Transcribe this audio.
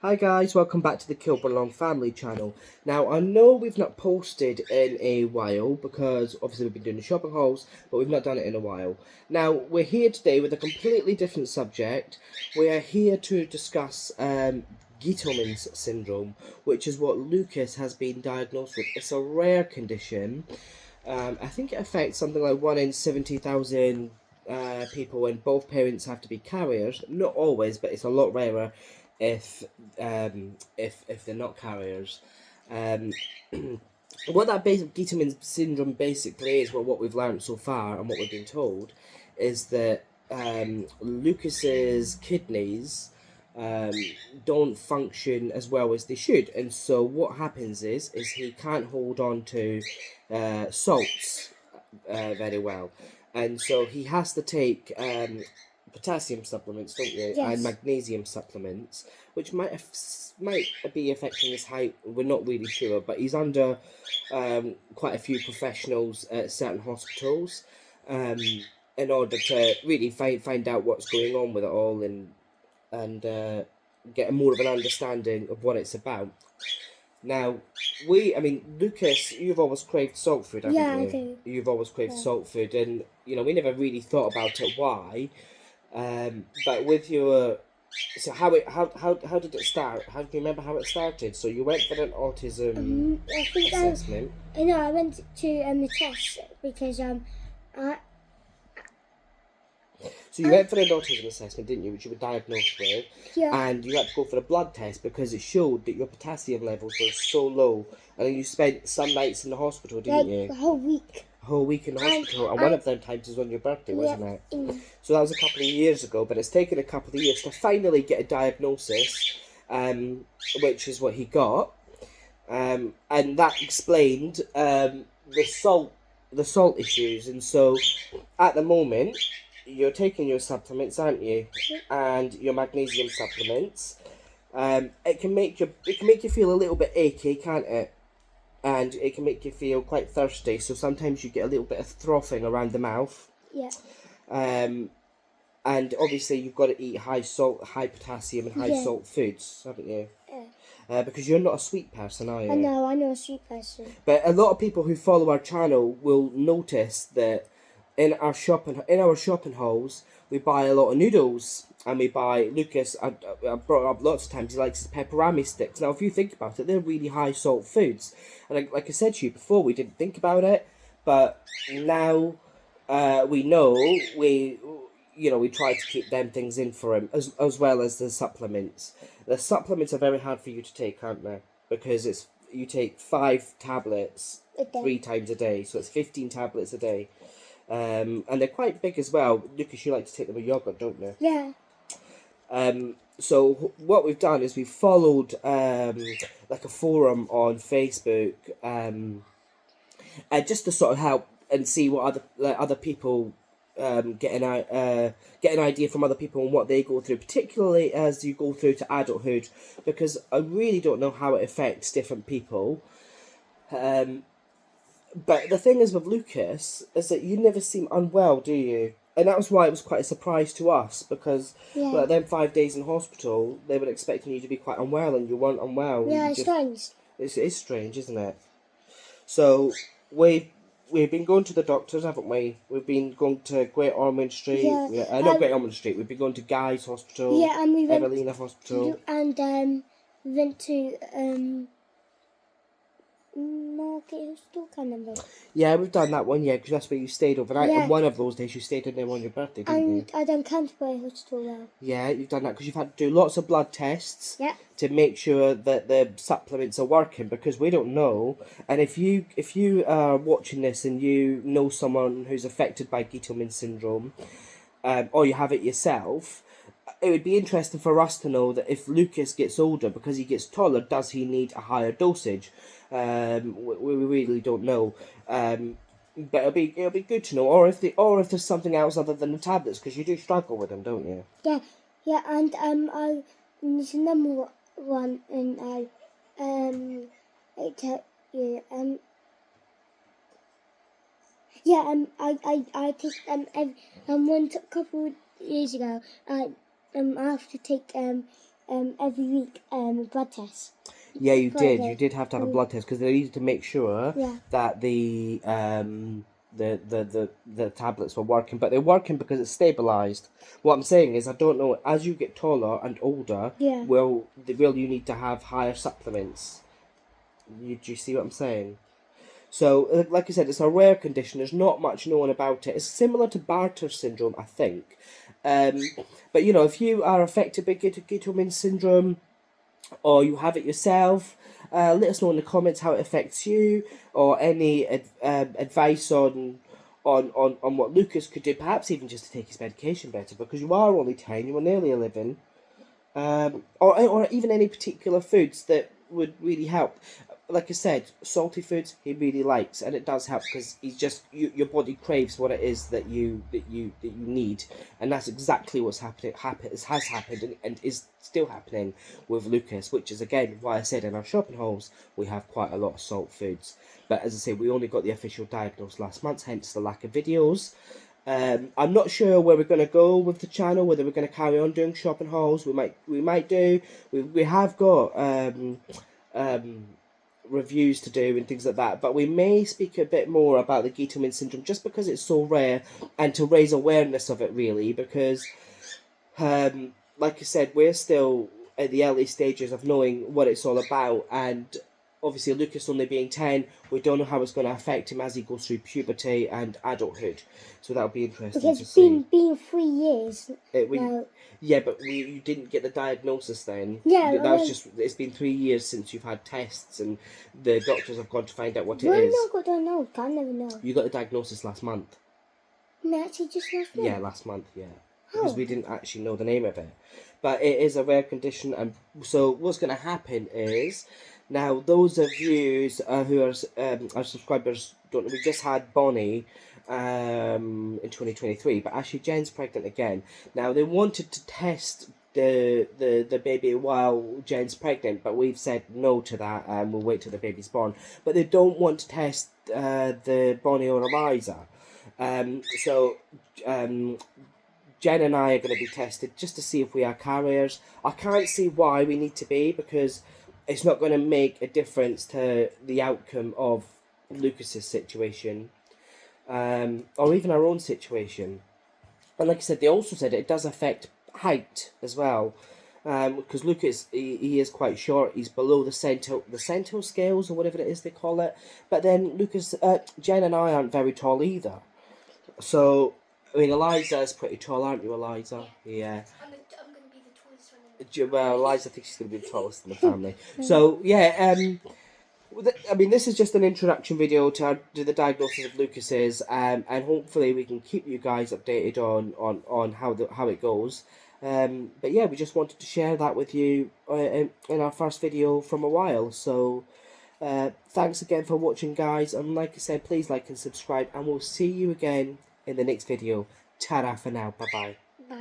Hi guys, welcome back to the KILBURN-LONG family channel. Now I know we've not posted in a while because obviously we've been doing the shopping hauls, but we've not done it in a while. Now we're here today with a completely different subject. We are here to discuss Gitelmans Syndrome, which is what Lucas has been diagnosed with. It's a rare condition. I think it affects something like 1 in 70,000 people when both parents have to be carriers. Not always, but it's a lot rarer if they're not carriers. What that Gitelman syndrome basically is, what we've learned so far and what we've been told, is that Lucas's kidneys don't function as well as they should, and so what happens is he can't hold on to salts very well, and so he has to take potassium supplements, don't you? Yes. And magnesium supplements, which might be affecting his height. We're not really sure, but he's under quite a few professionals at certain hospitals in order to really find out what's going on with it all and get more of an understanding of what it's about. Now, Lucas, you've always craved salt food, haven't you? Yeah, I do. You've always craved salt food, and we never really thought about it why. But with your, so how did it start? How do you remember how it started? So you went for an autism I think assessment. I went to the test because So you went for an autism assessment, didn't you? Which you were diagnosed with, yeah, and you had to go for a blood test because it showed that your potassium levels were so low. And then you spent some nights in the hospital, didn't you? the whole week. A whole week in the hospital, and one of them times was on your birthday, wasn't it? So that was a couple of years ago, but it's taken a couple of years to finally get a diagnosis, which is what he got, and that explained the salt issues. And so, at the moment, you're taking your supplements, aren't you? And your magnesium supplements. It can make you feel a little bit achy, can't it? And it can make you feel quite thirsty. So sometimes you get a little bit of frothing around the mouth. Yeah. And obviously you've got to eat high salt, high potassium, and high salt foods, haven't you? Yeah. Because you're not a sweet person, are you? I know I'm a sweet person. But a lot of people who follow our channel will notice that in our shopping hauls, we buy a lot of noodles, and we buy Lucas. I brought up lots of times. He likes his pepperami sticks. Now, if you think about it, they're really high salt foods. And like I said to you before, we didn't think about it, but now we know. We try to keep them things in for him as well as the supplements. The supplements are very hard for you to take, aren't they? Because you take 5 tablets 3 times a day, so it's 15 tablets a day. And they're quite big as well. Lucas, you like to take them with yogurt, don't you? Yeah. So what we've done is we've followed like a forum on Facebook, just to sort of help and see what other people get an idea from other people and what they go through, particularly as you go through to adulthood, because I really don't know how it affects different people. But the thing is with Lucas is that you never seem unwell, do you? And that was why it was quite a surprise to us, because them 5 days in hospital, they were expecting you to be quite unwell, and you weren't unwell. Yeah, it's strange. It's strange, isn't it? So we've been going to the doctors, haven't we? We've been going to Great Ormond Street. Yeah. Not Great Ormond Street. We've been going to Guy's Hospital. Yeah, and we went Evelina Hospital. And we went to Market Hospital, can't remember. Yeah, we've done that one, because that's where you stayed overnight. Yeah. And one of those days you stayed in there on your birthday, didn't you? And I done Canterbury Hospital well. Yeah, you've done that because you've had to do lots of blood tests. Yeah. To make sure that the supplements are working, because we don't know. And if you are watching this and you know someone who's affected by Gitelman syndrome, or you have it yourself, it would be interesting for us to know that if Lucas gets older, because he gets taller, does he need a higher dosage? We really don't know. But it'll be good to know, or if there's something else other than the tablets, because you do struggle with them, don't you? Yeah, and there's another one, and I tell you, I take one couple of years ago. I have to take every week blood test. Yeah, you For did. the- You did have to have a blood test because they needed to make sure Yeah. that the tablets were working, but they're working because it's stabilized. What I'm saying is, I don't know. As you get taller and older, Yeah. will you need to have higher supplements? Do you see what I'm saying? So, like I said, it's a rare condition. There's not much known about it. It's similar to Bartter syndrome, I think. But you know, if you are affected by Gitelmans syndrome, or you have it yourself, let us know in the comments how it affects you, or any advice on what Lucas could do, perhaps even just to take his medication better, because you are only 10, you are nearly 11, or even any particular foods that would really help. Like I said, salty foods he really likes, and it does help because he's just your body craves what it is that you need, and that's exactly what's has happened and is still happening with Lucas, which is again why I said in our shopping hauls we have quite a lot of salt foods. But as I say, we only got the official diagnosis last month, hence the lack of videos. I'm not sure where we're going to go with the channel, whether we're going to carry on doing shopping hauls. We might do. We have got reviews to do and things like that, but we may speak a bit more about the Gitelman syndrome just because it's so rare, and to raise awareness of it really, because like I said, we're still at the early stages of knowing what it's all about, and obviously Lucas only being 10, we don't know how it's going to affect him as he goes through puberty and adulthood, so that'll be interesting Because to see. it's been 3 years now. Yeah, but you didn't get the diagnosis then. Yeah, That was just, it's been 3 years since you've had tests and the doctors have gone to find out what it Well, is. no, I don't know. I never know. You got the diagnosis last month. No, actually, just last month. Yeah, last month, yeah. Because we didn't actually know the name of it. But it is a rare condition, and so what's going to happen is, now those of you who are our subscribers don't know, we just had Bonnie in 2023, but actually Jen's pregnant again. Now they wanted to test the baby while Jen's pregnant, but we've said no to that, and we'll wait till the baby's born. But they don't want to test the Bonnie or Eliza. So Jen and I are going to be tested just to see if we are carriers. I can't see why we need to be, because it's not going to make a difference to the outcome of Lucas's situation, or even our own situation. And like I said, they also said it does affect height as well, because Lucas, he is quite short. He's below the centile scales, or whatever it is they call it. But then Lucas, Jen and I aren't very tall either. So, I mean, Eliza is pretty tall, aren't you, Eliza? Yeah. I'm going to be the tallest one. Well, Eliza thinks she's going to be the tallest in the family. So, yeah, I mean, this is just an introduction video to the diagnosis of Lucas's, and hopefully we can keep you guys updated on how it goes. But yeah, we just wanted to share that with you in our first video from a while. So, thanks again for watching, guys, and like I said, please like and subscribe, and we'll see you again in the next video. Ta-ra for now. Bye-bye. Bye.